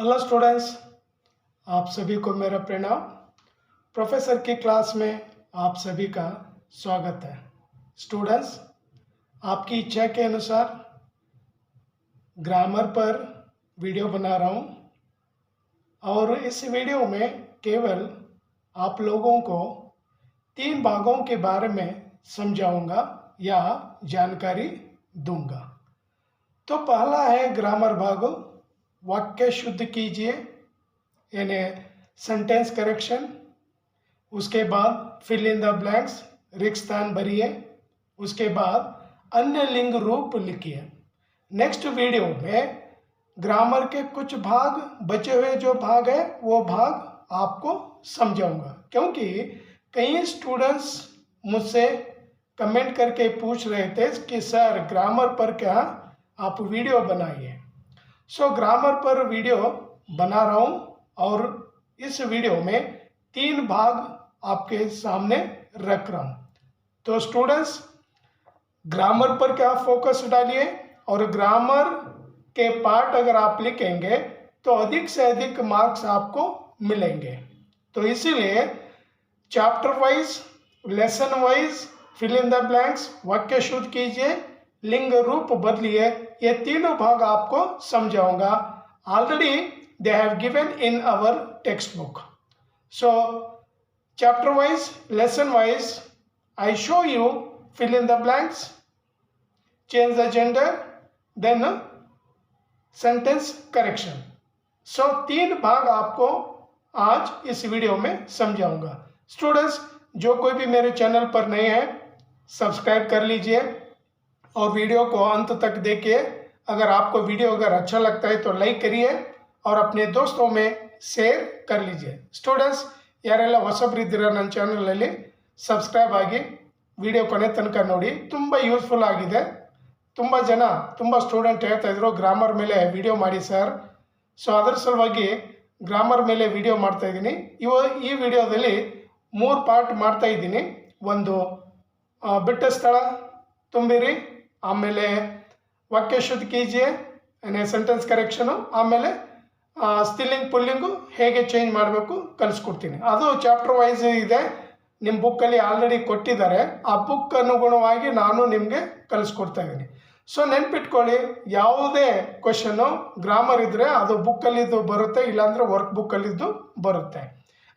Hello students, आप सभी को मेरा प्रणाम। प्रोफेसर की क्लास में आप सभी का स्वागत है। स्टूडेंट्स, आपकी इच्छा के अनुसार ग्रामर पर वीडियो बना रहा हूँ और इस वीडियो में केवल आप लोगों को 3 भागों के बारे में समझाऊंगा या जानकारी दूंगा। तो पहला है ग्रामर भाग, वाक्य शुद्ध कीजिए यानी सेंटेंस करेक्शन। उसके बाद फिल इन द ब्लैंक्स, रिक्त स्थान भरिए। उसके बाद अन्य लिंग रूप लिखिए। नेक्स्ट वीडियो में ग्रामर के कुछ भाग, बचे हुए जो भाग है वो भाग आपको समझाऊंगा, क्योंकि कई स्टूडेंट्स मुझसे कमेंट करके पूछ रहे थे कि सर ग्रामर पर क्या आप वीडियो बनाइए। सो ग्रामर पर वीडियो बना रहा हूँ और इस वीडियो में 3 भाग आपके सामने रख रहा हूँ। तो स्टूडेंट्स, ग्रामर पर क्या फोकस डालिए और ग्रामर के पार्ट अगर आप लिखेंगे तो अधिक से अधिक मार्क्स आपको मिलेंगे। तो इसीलिए chapter wise, lesson wise, fill in the blanks, वाक्य शुद्ध कीजिए, लिंग रूप बदलिए, ये तीनों भाग आपको समझाऊंगा। Already they have given in our text book. So chapter wise, lesson wise, I show you fill in the blanks, change the gender, then sentence correction. So 3 भाग आपको आज इस वीडियो में समझाऊंगा। स्टूडेंट्स, जो कोई भी मेरे चैनल पर नए हैं सब्सक्राइब कर लीजिए और वीडियो को अंत तक देखिए। अगर आपको वीडियो अगर अच्छा लगता है तो लाइक करिए और अपने दोस्तों में शेयर कर लीजिए। ಸ್ಟೂಡೆಂಟ್ಸ್, ಯಾರೆಲ್ಲ ಹೊಸಬರಿದ್ದೀರಾ ನನ್ನ ಚಾನಲಲ್ಲಿ ಸಬ್ಸ್ಕ್ರೈಬ್ ಆಗಿ ವಿಡಿಯೋ ಕೊನೆ ತನಕ ನೋಡಿ, ತುಂಬ ಯೂಸ್ಫುಲ್ ಆಗಿದೆ। ತುಂಬ ಜನ, ತುಂಬ ಸ್ಟೂಡೆಂಟ್ ಹೇಳ್ತಾ ಇದ್ರು ಗ್ರಾಮರ್ ಮೇಲೆ ವಿಡಿಯೋ ಮಾಡಿ ಸರ್। ಸೊ ಅದರ ಸಲುವಾಗಿ ಗ್ರಾಮರ್ ಮೇಲೆ ವಿಡಿಯೋ ಮಾಡ್ತಾ ಇದ್ದೀನಿ। ಈ ವಿಡಿಯೋದಲ್ಲಿ 3 ಪಾರ್ಟ್ ಮಾಡ್ತಾ ಇದ್ದೀನಿ। ಒಂದು ಬಿಟ್ಟ ಸ್ಥಳ ತುಂಬಿರಿ, ಆಮೇಲೆ ವಾಕ್ಯ ಶುದ್ಧ ಕೀಜಿಯೆ ಸೆಂಟೆನ್ಸ್ ಕರೆಕ್ಷನು, ಆಮೇಲೆ ಸ್ಟಿಲ್ಲಿಂಗ್ ಪುಲ್ಲಿಂಗು ಹೇಗೆ ಚೇಂಜ್ ಮಾಡಬೇಕು ಕಲಿಸ್ಕೊಡ್ತೀನಿ। ಅದು ಚಾಪ್ಟರ್ ವೈಸ್ ಇದೆ, ನಿಮ್ಮ ಬುಕ್ಕಲ್ಲಿ ಆಲ್ರೆಡಿ ಕೊಟ್ಟಿದ್ದಾರೆ। ಆ ಬುಕ್ ಅನುಗುಣವಾಗಿ ನಾನು ನಿಮಗೆ ಕಲಿಸ್ಕೊಡ್ತಾ ಇದ್ದೀನಿ। ಸೊ ನೆನ್ಪಿಟ್ಕೊಳ್ಳಿ, ಯಾವುದೇ ಕ್ವಶನ್ನು ಗ್ರಾಮರ್ ಇದ್ದರೆ ಅದು ಬುಕ್ಕಲ್ಲಿದ್ದು ಬರುತ್ತೆ, ಇಲ್ಲಾಂದರೆ ವರ್ಕ್ ಬುಕ್ಕಲ್ಲಿದ್ದು ಬರುತ್ತೆ।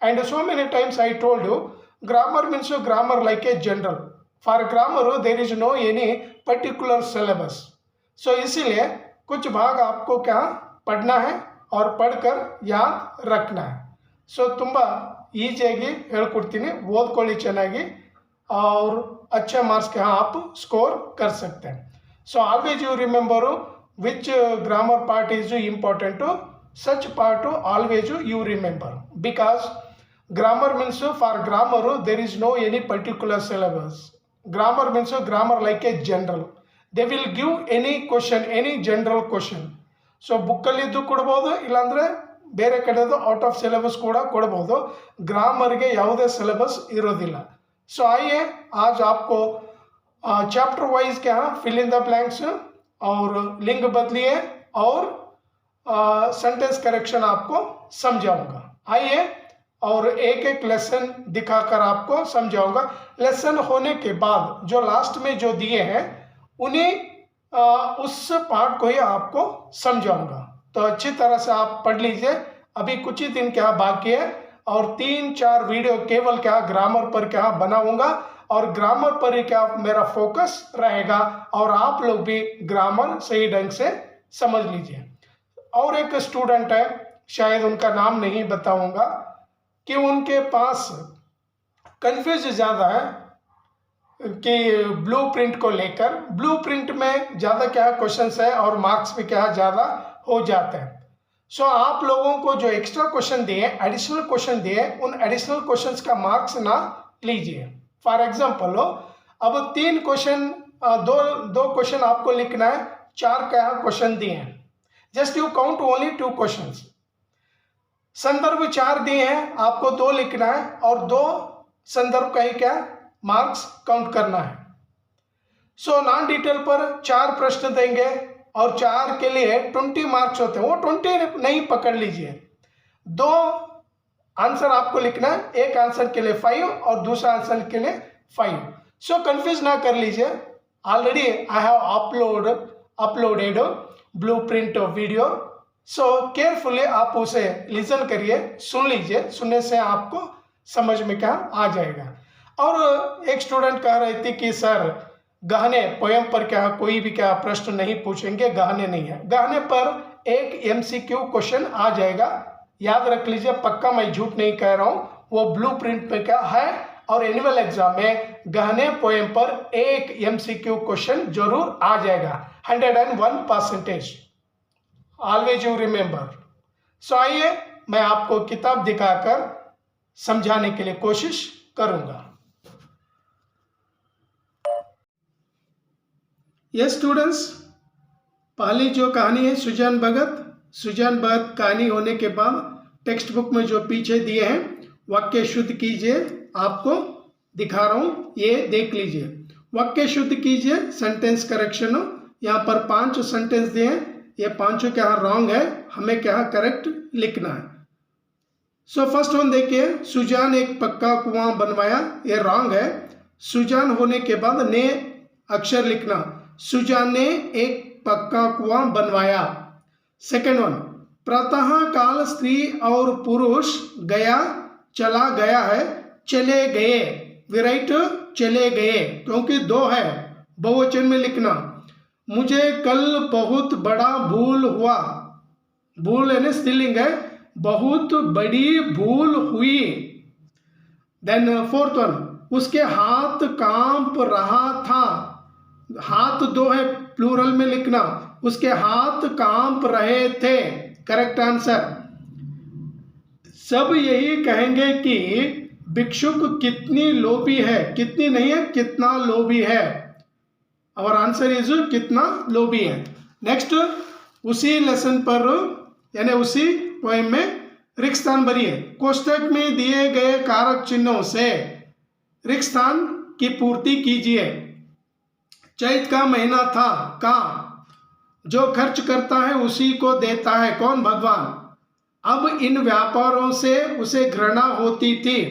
And so many times I told you, grammar means grammar like a general. For grammar there is no any particular syllabus. So इसीलिए कुछ भाग आपको क्या पढ़ना है और पढ़कर याद रखना है। सो ತುಂಬ ಈಜಿಯಾಗಿ ಹೇಳ್ಕೊಡ್ತೀನಿ, ಓದ್ಕೊಳ್ಳಿ ಚೆನ್ನಾಗಿ और अच्छे मार्क्स के आप स्कोर कर सकते हैं। So always you remember which grammar part is important, such part always you remember, because grammar means for grammar there is no any particular syllabus. Grammar means grammar like a general, they will give any question, any general question. So ಬುಕ್ಕಲ್ಲಿದ್ದು ಕೊಡ್ಬೋದು, ಇಲ್ಲಾಂದರೆ ಬೇರೆ ಕಡೆದು out of syllabus ಕೂಡ ಕೊಡ್ಬೋದು। ಗ್ರಾಮರ್ಗೆ ಯಾವುದೇ syllabus ಇರೋದಿಲ್ಲ। सो आइए आज आपको चैप्टर वाइज क्या फिल इन द ब्लैंक्स और लिंग बदलिए और सेंटेंस करेक्शन आपको समझाऊंगा। आइए और एक एक लेसन दिखाकर आपको समझाऊंगा। लेसन होने के बाद जो लास्ट में जो दिए हैं उन्हीं उस पार्ट को ही आपको समझाऊंगा। तो अच्छी तरह से आप पढ़ लीजिए। अभी कुछ ही दिन क्या बाकी है और 3-4 वीडियो केवल क्या ग्रामर पर क्या बनाऊंगा और ग्रामर पर ही क्या मेरा फोकस रहेगा और आप लोग भी ग्रामर सही ढंग से समझ लीजिए। और एक स्टूडेंट है, शायद उनका नाम नहीं बताऊंगा, कि उनके पास कंफ्यूज ज़्यादा है कि ब्लूप्रिंट को लेकर। ब्लूप्रिंट में ज़्यादा क्या क्वेश्चंस है और मार्क्स भी क्या ज़्यादा हो जाते हैं। सो आप लोगों को जो एक्स्ट्रा क्वेश्चन दिए, एडिशनल क्वेश्चन दिए, उन एडिशनल क्वेश्चंस का मार्क्स ना लीजिए। फॉर एग्जांपल, अब 3 क्वेश्चन, दो क्वेश्चन आपको लिखना है, 4 क्या क्वेश्चन दिए हैं। Just you count only 2 questions. संदर्भ 4 दिए हैं, आपको 2 लिखना है और 2 संदर्भ का ही क्या मार्क्स काउंट करना है। सो नॉन डिटेल पर 4 प्रश्न देंगे, और 4 के लिए 20 मार्क्स होते हैं, वो 20 नहीं पकड़ लीजिए। 2 आंसर आपको लिखना है, एक आंसर के लिए 5 और दूसरा आंसर के लिए 5। सो कंफ्यूज ना कर लीजिए। Already I have uploaded blueprint video, so carefully आप उसे लिसन करिए, सुन लीजिए, सुनने से आपको समझ में क्या आ जाएगा। और एक स्टूडेंट कह रही थी कि सर गहने पोयम पर क्या कोई भी क्या प्रश्न नहीं पूछेंगे, गहने नहीं है। गहने पर एक MCQ क्वेश्चन आ जाएगा, याद रख लीजिए, पक्का मैं झूठ नहीं कह रहा हूँ, वो ब्लूप्रिंट में क्या है। और एनुअल एग्जाम में गहने पोएम पर एक MCQ क्वेश्चन जरूर आ जाएगा, 101%। Always you remember. सो आइए मैं आपको किताब दिखाकर समझाने के लिए कोशिश करूंगा। ये स्टूडेंट्स, पहली जो कहानी है सुजान भगत कहानी होने के बाद टेक्स्ट बुक में जो पीछे दिए हैं वाक्य शुद्ध कीजिए, आपको दिखा रहा हूँ, ये देख लीजिए। वाक्य शुद्ध कीजिए, सेंटेंस करेक्शन। यहाँ पर 5 सेंटेंस दिए हैं, ये 5 क्या रॉन्ग है, हमें क्या करेक्ट लिखना है। सो फर्स्ट वन देखिए, सुजान एक पक्का कुआं बनवाया, ये रॉन्ग है। सुजान होने के बाद ने अक्षर लिखना, सुजान ने एक पक्का कुआं बनवाया। सेकेंड वन, प्रातः काल स्त्री और पुरुष गया चला गया है, चले गए, वी राइट चले गए क्योंकि 2 है, बहुवचन में लिखना। मुझे कल बहुत बड़ा भूल हुआ, भूल है ना स्त्रीलिंग है, बहुत बड़ी भूल हुई। देन फोर्थ वन, उसके हाथ कांप रहा था, हाथ 2 है, प्लूरल में लिखना, उसके हाथ कांप रहे थे, करेक्ट आंसर। सब यही कहेंगे कि भिक्षुक कितनी लोभी है, कितनी नहीं है, कितना लोभी है। और आंसर इज कितना लोभी है। नेक्स्ट, उसी लेसन पर यानी उसी पोएम में रिक्त स्थान भरिए, कोष्टक में दिए गए कारक चिन्हों से रिक्त स्थान की पूर्ति कीजिए। चैत का महीना था, का जो खर्च करता है उसी को देता है, कौन, भगवान। अब इन व्यापारों से उसे घृणा होती थी,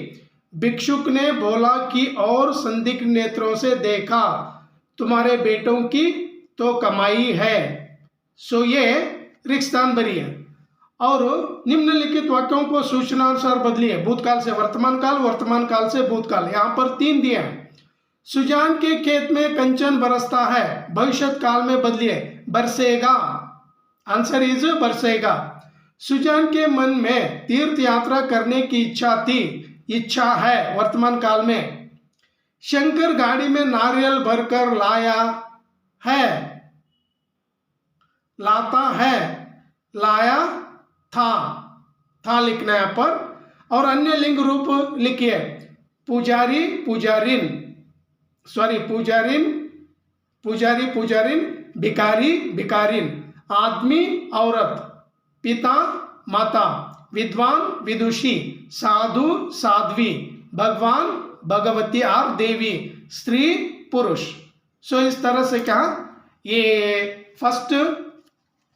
भिक्षुक ने बोला कि और संदिग्ध नेत्रों से देखा, तुम्हारे बेटों की तो कमाई है। सो ये रिक्त स्थान भरिए और निम्नलिखित वाक्यों को सूचनानुसार बदलिए, भूतकाल से वर्तमान काल, वर्तमान काल से भूतकाल। यहाँ पर 3 दिए हैं। सुजान के खेत में कंचन बरसता है, भविष्य काल में बदलिए, बरसेगा, आंसर इज बरसेगा। सुजान के मन में तीर्थ यात्रा करने की इच्छा थी, इच्छा है, वर्तमान काल में। शंकर गाड़ी में नारियल भरकर लाया है, लाता है, लाया था लिखना है यहाँ पर। और अन्य लिंग रूप लिखिए, पुजारी पुजारिन, सॉरी पुजारिन पुजारी पुजारिन, भिखारी भिखारिन, आदमी औरत, पिता माता, विद्वान विदुषी, साधु साध्वी, भगवान भगवती और देवी, स्त्री पुरुष। सो इस तरह से क्या ये फर्स्ट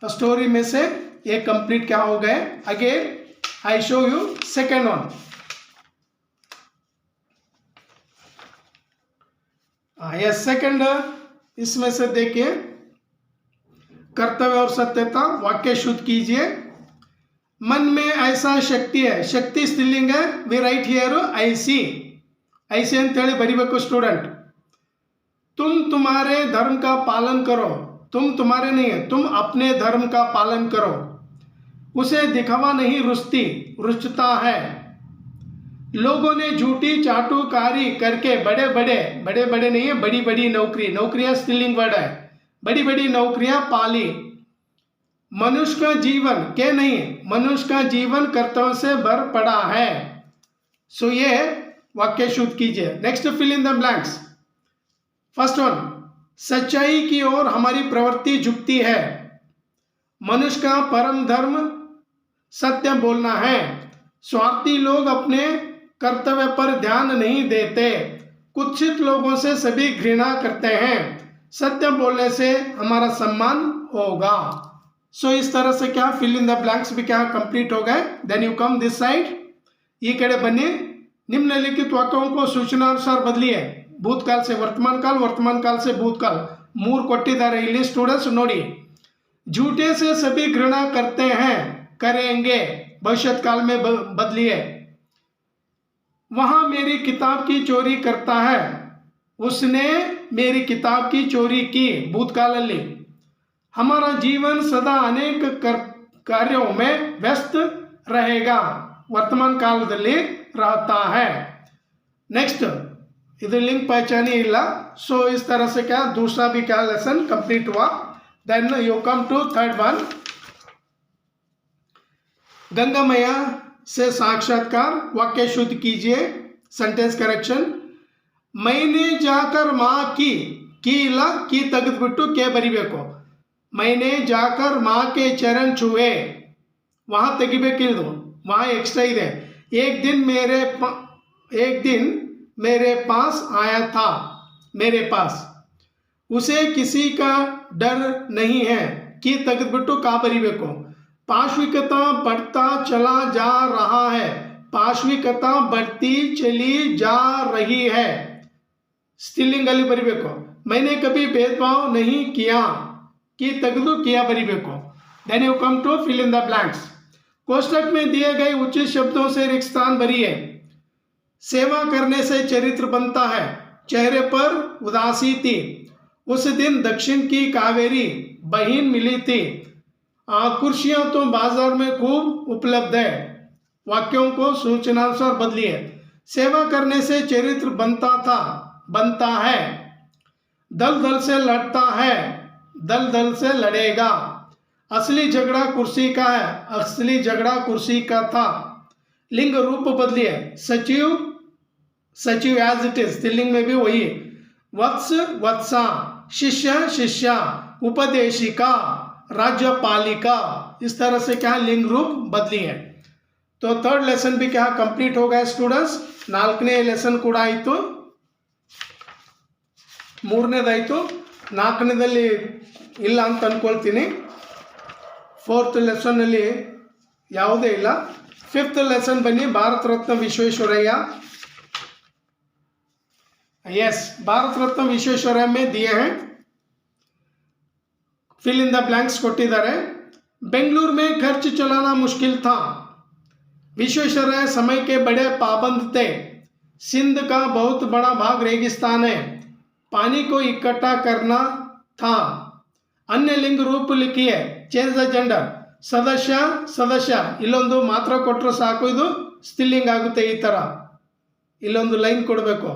स्टोरी में से ये कंप्लीट क्या हो गए। Again I show you second one. ये सेकेंड, इसमें से देखिए, कर्तव्य और सत्यता, वाक्य शुद्ध कीजिए। मन में ऐसा शक्ति है, शक्ति स्त्रीलिंग है, वी राइट हियर ऐसी, ऐसे अंतೇಳಿ बरीಬೇಕು स्टूडेंट। तुम तुम्हारे धर्म का पालन करो, तुम तुम्हारे नहीं है, तुम अपने धर्म का पालन करो। उसे दिखावा नहीं रुचती, रुचता है। लोगों ने झूठी चाटुकारी करके बड़े बड़े नहीं है, बड़ी बड़ी नौकरियां स्त्रीलिंग वर्ड है, बड़ी बड़ी नौकरियां पाली। मनुष्य का जीवन के नहीं, मनुष्य का जीवन कर्तव्य से भर पड़ा है। सो ये वाक्य शुद्ध कीजिए। Next, fill in the blanks. First one, सच्चाई की ओर हमारी प्रवृत्ति झुकती है। मनुष्य का परम धर्म सत्य बोलना है। स्वार्थी लोग अपने कर्तव्य पर ध्यान नहीं देते। कुत्सित लोगों से सभी घृणा करते हैं। सत्य बोलने से हमारा सम्मान होगा। सो इस तरह से क्या फिल इन द ब्लैंक्स भी क्या कंप्लीट हो गए। Then you come this side, ಈ ಕಡೆ ಬನ್ನಿ। निम्नलिखित वाक्यों को सूचनानुसार बदलिए। भूतकाल से वर्तमान काल, वर्तमान काल से भूतकाल ಮೂರು ಕೊಟ್ಟಿದ್ದಾರೆ ಇಲ್ಲಿ ಸ್ಟೂಡೆಂಟ್ಸ್ ನೋಡಿ। झूठे से सभी घृणा करते हैं, करेंगे भविष्य काल में बदलिए। वहां मेरी किताब की चोरी करता है, उसने मेरी किताब की चोरी की भूतकालಲ್ಲಿ। हमारा जीवन सदा अनेक कार्यों में व्यस्त रहेगा, वर्तमान कालದಲ್ಲಿ रहता है। नेक्स्ट इधर लिंक पहचानी इला। सो इस तरह से क्या दूसरा भी क्या लेसन कंप्लीट हुआ। Then you come to third one, Ganga मैया से साक्षात्कार। वाक्य शुद्ध कीजिए, सेंटेंस करेक्शन। मैंने जाकर माँ की ಇಲ್ಲ की ತೆಗೆದುಬಿಟ್ಟು ಕೆ ಬರಿಬೇಕು। मैंने जाकर माँ के चरण छुए, वहाँ ತೆಗಿಬೇಕಿದು, वहाँ एक्स्ट्रा ಇದೆ। एक दिन मेरे पास आया था, मेरे पास उसे किसी का डर नहीं है कि ತೆಗೆದುಬಿಟ್ಟು का ಬರಿಬೇಕು। पाश्विकता बढ़ता चला जा रहा है, पाश्विकता बढ़ती चली जा रही है, स्त्रीलिंग ಅಲ್ಲಿ ಬರಿಬೇಕು। मैंने कभी भेदभाव नहीं किया कि ತೆಗೆದು किया ಬರಿಬೇಕು। Then you come to fill in the blanks. कोष्ठक में दिए गए उचित शब्दों से रिक्त स्थान भरिए। सेवा करने से चरित्र बनता है, चेहरे पर उदासी थी, उस दिन दक्षिण की कावेरी बहन मिली थी, कुर्सियां तो बाजार में खूब उपलब्ध है। वाक्यों को सूचनानुसार बदलिए। सेवा करने से चरित्र बनता था, बनता है। दल दल से लड़ता है, दल दल से लड़ेगा। असली झगड़ा कुर्सी का है, असली झगड़ा कुर्सी का था। लिंग रूप बदलिए। सचिव, सचिव एज इट इज, स्त्रीलिंग में भी वही। वत्स, वत्सा। शिष्य, शिष्या। उपदेशिका, राज्यपालिका। इस तरह से क्या लिंग रूप बदली है। तो थर्ड लेसन भी क्या कंप्लीट हो गया स्टूडेंट्स। ನಾಲ್ಕನೇ ಲೆಸನ್ ಕೂಡ ಆಯಿತು, ಮೂರನೇದಾಯಿತು, ನಾಲ್ಕನೇದಲ್ಲಿ ಇಲ್ಲ ಅಂತ ಅಂದ್ಕೊಳ್ತೀನಿ। ಫೋರ್ತ್ ಲೆಸನ್ನಲ್ಲಿ ಯಾವುದೇ ಇಲ್ಲ। ಫಿಫ್ತ್ ಲೆಸನ್ ಬನ್ನಿ, ಭಾರತ ರತ್ನ ವಿಶ್ವೇಶ್ವರಯ್ಯ। यस, भारत रत्न विश्वेश्वरैया में दिए हैं, फिल इन द ब्लैंक्स ಕೊಟ್ಟಿದ್ದಾರೆ। बेंगलुरु में खर्च चलाना मुश्किल था, विश्वेश्वरैया समय के बड़े पाबंद थे। सिंध का बहुत बड़ा भाग रेगिस्तान है, पानी को इकट्ठा करना था। अन्य लिंग रूप लिखिए, चेंज द जेंडर। सदस्य, सदस्य ಇಲ್ಲೊಂದು ಮಾತ್ರ ಕೊಟ್ಟರೆ ಸಾಕು, ಇದು ಸ್ತ್ರೀಲಿಂಗ ಆಗುತ್ತೆ। ಈ ಥರ ಇಲ್ಲೊಂದು ಲೈನ್ ಕೊಡಬೇಕು।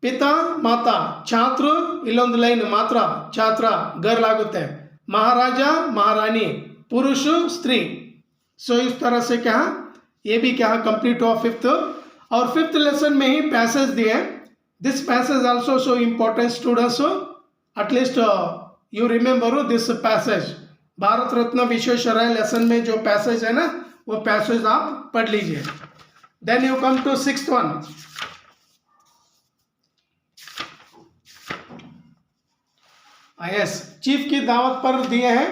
पिता, माता। छात्र, इಲ್ಲೊಂದು ಲೈನ್ ಮಾತ್ರ, छात्र गर्ल ಆಗುತ್ತೆ। महाराजा, महारानी, पुरुष, स्त्री। सो इस तरह से क्या ये भी क्या कंप्लीट हुआ फिफ्थ। और फिफ्थ लेसन में ही पैसेज दिए। This passage also so important students, at least you remember this passage. Bharat Ratna Visvesvaraya lesson में जो पैसेज है ना, वो पैसेज आप पढ़ लीजिए। Then you come to sixth one. Yes, chief की दावत पर दिए हैं।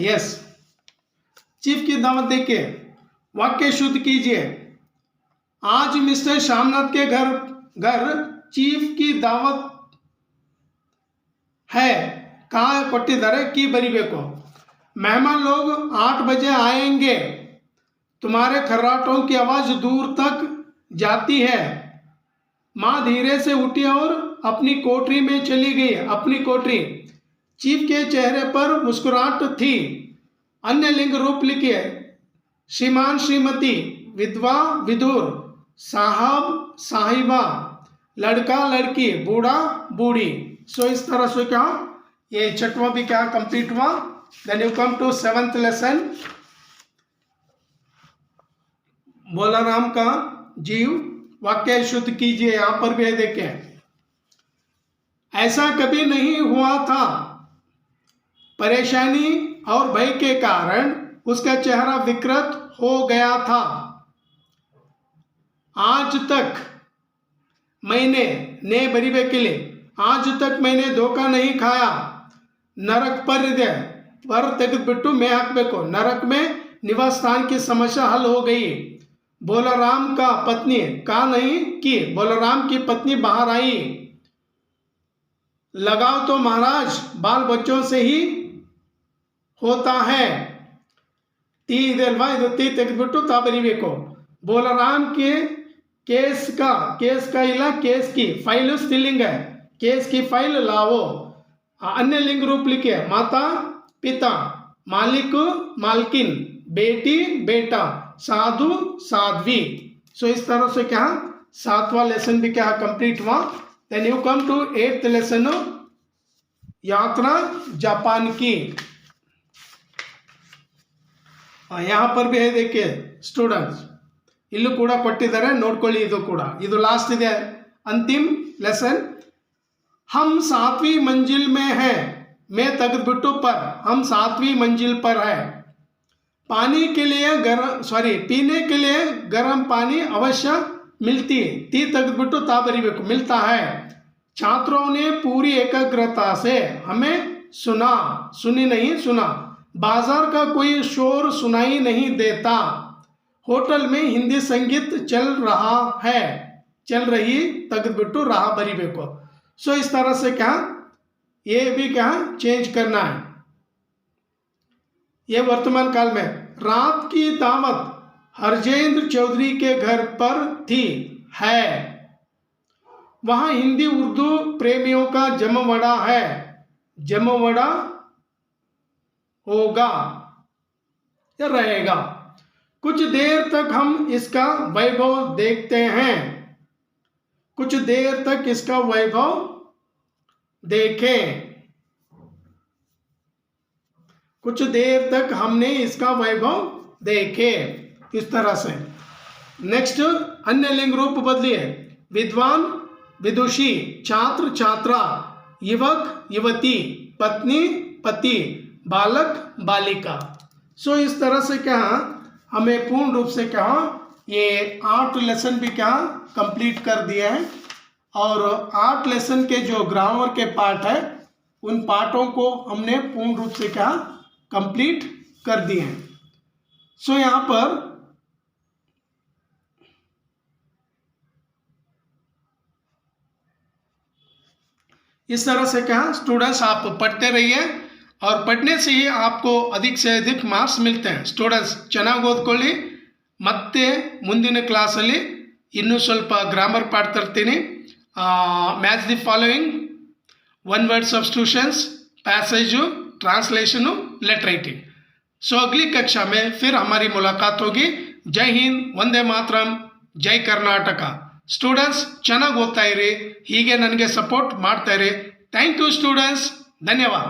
यस, चीफ की दावत देखिए, वाक्य शुद्ध कीजिए। आज मिस्टर श्यामनाथ के घर चीफ की दावत है, कहाँ ಕೊಟ್ಟಿದ್ದಾರೆ की ಬರಿಬೇಕು। मेहमान लोग 8 बजे आएंगे, तुम्हारे खर्राटों की आवाज दूर तक जाती है। माँ धीरे से उठी और अपनी कोठरी में चली गई, अपनी कोठरी। चीफ के चेहरे पर मुस्कुराहट थी। अन्य लिंग रूप लिखिए। श्रीमान, श्रीमती। विधवा, विधुर। साहब, साहिबा। लड़का, लड़की। बूढ़ा, बूढ़ी। सो इस तरह से क्या ये छठवां भी क्या कंप्लीट हुआ। Then you come to seventh lesson. Bholaram का जीव। वाक्य शुद्ध कीजिए, यहां पर भी देखिए। ऐसा कभी नहीं हुआ था, परेशानी और भय के कारण उसका चेहरा विकृत हो गया था। आज तक मैंने ने बरीबेकिले आज तक मैंने धोखा नहीं खाया नरक पर ಇದೆ पर ತೆಗೆದುಬಿಟ್ಟು मैं ಹಾಕಬೇಕು नरक में निवास स्थान की समस्या हल हो गई बोलाराम का पत्नी का नहीं की बोलाराम की पत्नी बाहर आई लगाव तो महाराज बाल बच्चों से ही होता है ती ಇದೆ ಅಲ್ವಾ ಇದು ती ತೆಗೆದುಬಿಟ್ಟು ತಾ ಬರಿಬೇಕು बोलाराम के केस का ಇಲ್ಲ केस की फाइल स्त्रीलिंग है केस की फाइल लाओ अन्य लिंग रूप लिखे माता पिता मालिक मालकिन बेटी बेटा साधु साध्वी सो इस तरह से क्या 7वां लेसन भी क्या कंप्लीट हुआ then you come to 8th lesson यात्रा जापान की यहाँ पर भी है देखिए स्टूडेंट्स इल्लू ಕೂಡ ಕೊಟ್ಟಿದ್ದಾರೆ ನೋಡ್ಕೊಳ್ಳಿ ಇದು ಕೂಡ ಇದು ಲಾಸ್ಟ್ ಇದೆ अंतिम लेसन हम 7वीं मंजिल में है मैं ತೆಗೆದುಬಿಟ್ಟು पर हम 7वीं मंजिल पर है पानी के लिए पीने के लिए गर्म पानी अवश्य मिलती है ती ತೆಗೆದುಬಿಟ್ಟು ता ಬರಿಬೇಕು मिलता है छात्रों ने पूरी एकाग्रता से हमें सुनी नहीं सुना बाजार का कोई शोर सुनाई नहीं देता होटल में हिंदी संगीत चल रही ತೆಗೆದುಬಿಟ್ಟು रहा ಬರಿಬೇಕು सो इस तरह से क्या ये भी क्या चेंज करना है ये वर्तमान काल में रात की दावत हरजेंद्र चौधरी के घर पर थी है वहाँ हिंदी उर्दू प्रेमियों का जमवड़ा है जमवड़ा होगा या रहेगा कुछ देर तक हम इसका वैभव देखते हैं कुछ देर तक इसका वैभव देखें कुछ देर तक हमने इसका वैभव देखे इस तरह से नेक्स्ट अन्य लिंग रूप बदलिए विद्वान विदुषी छात्र छात्रा युवक युवती पत्नी पति बालक बालिका सो इस तरह से क्या हमें पूर्ण रूप से क्या ये 8 लेसन भी क्या कंप्लीट कर दिए हैं और 8 लेसन के जो ग्रामर के पार्ट है उन पार्टों को हमने पूर्ण रूप से क्या कंप्लीट कर दिए हैं सो यहाँ पर इस तरह से क्या स्टूडेंट्स आप पढ़ते रहिए और पढ़ने से ही आपको अधिक से अधिक मार्क्स मिलते हैं स्टूडेंट्स ಚೆನ್ನಾಗಿ ಓದ್ಕೊಳ್ಳಿ ಮತ್ತೆ ಮುಂದಿನ ಕ್ಲಾಸಲ್ಲಿ ಇನ್ನೂ ಸ್ವಲ್ಪ ಗ್ರಾಮರ್ ಪಾಠ ತರ್ತೀನಿ match the following one word substitutions passage translation letter writing so अगली कक्षा में फिर हमारी मुलाकात होगी जय हिंद वंदे मातरम जय कर्नाटक स्टूडेंट्स ಚೆನ್ನಾಗಿ ಓದ್ತಾ ಇರಿ ಹೀಗೆ ನನಗೆ ಸಪೋರ್ಟ್ ಮಾಡ್ತಾ ಇರಿ ಥ್ಯಾಂಕ್ ಯು ಸ್ಟೂಡೆಂಟ್ಸ್ ಧನ್ಯವಾದ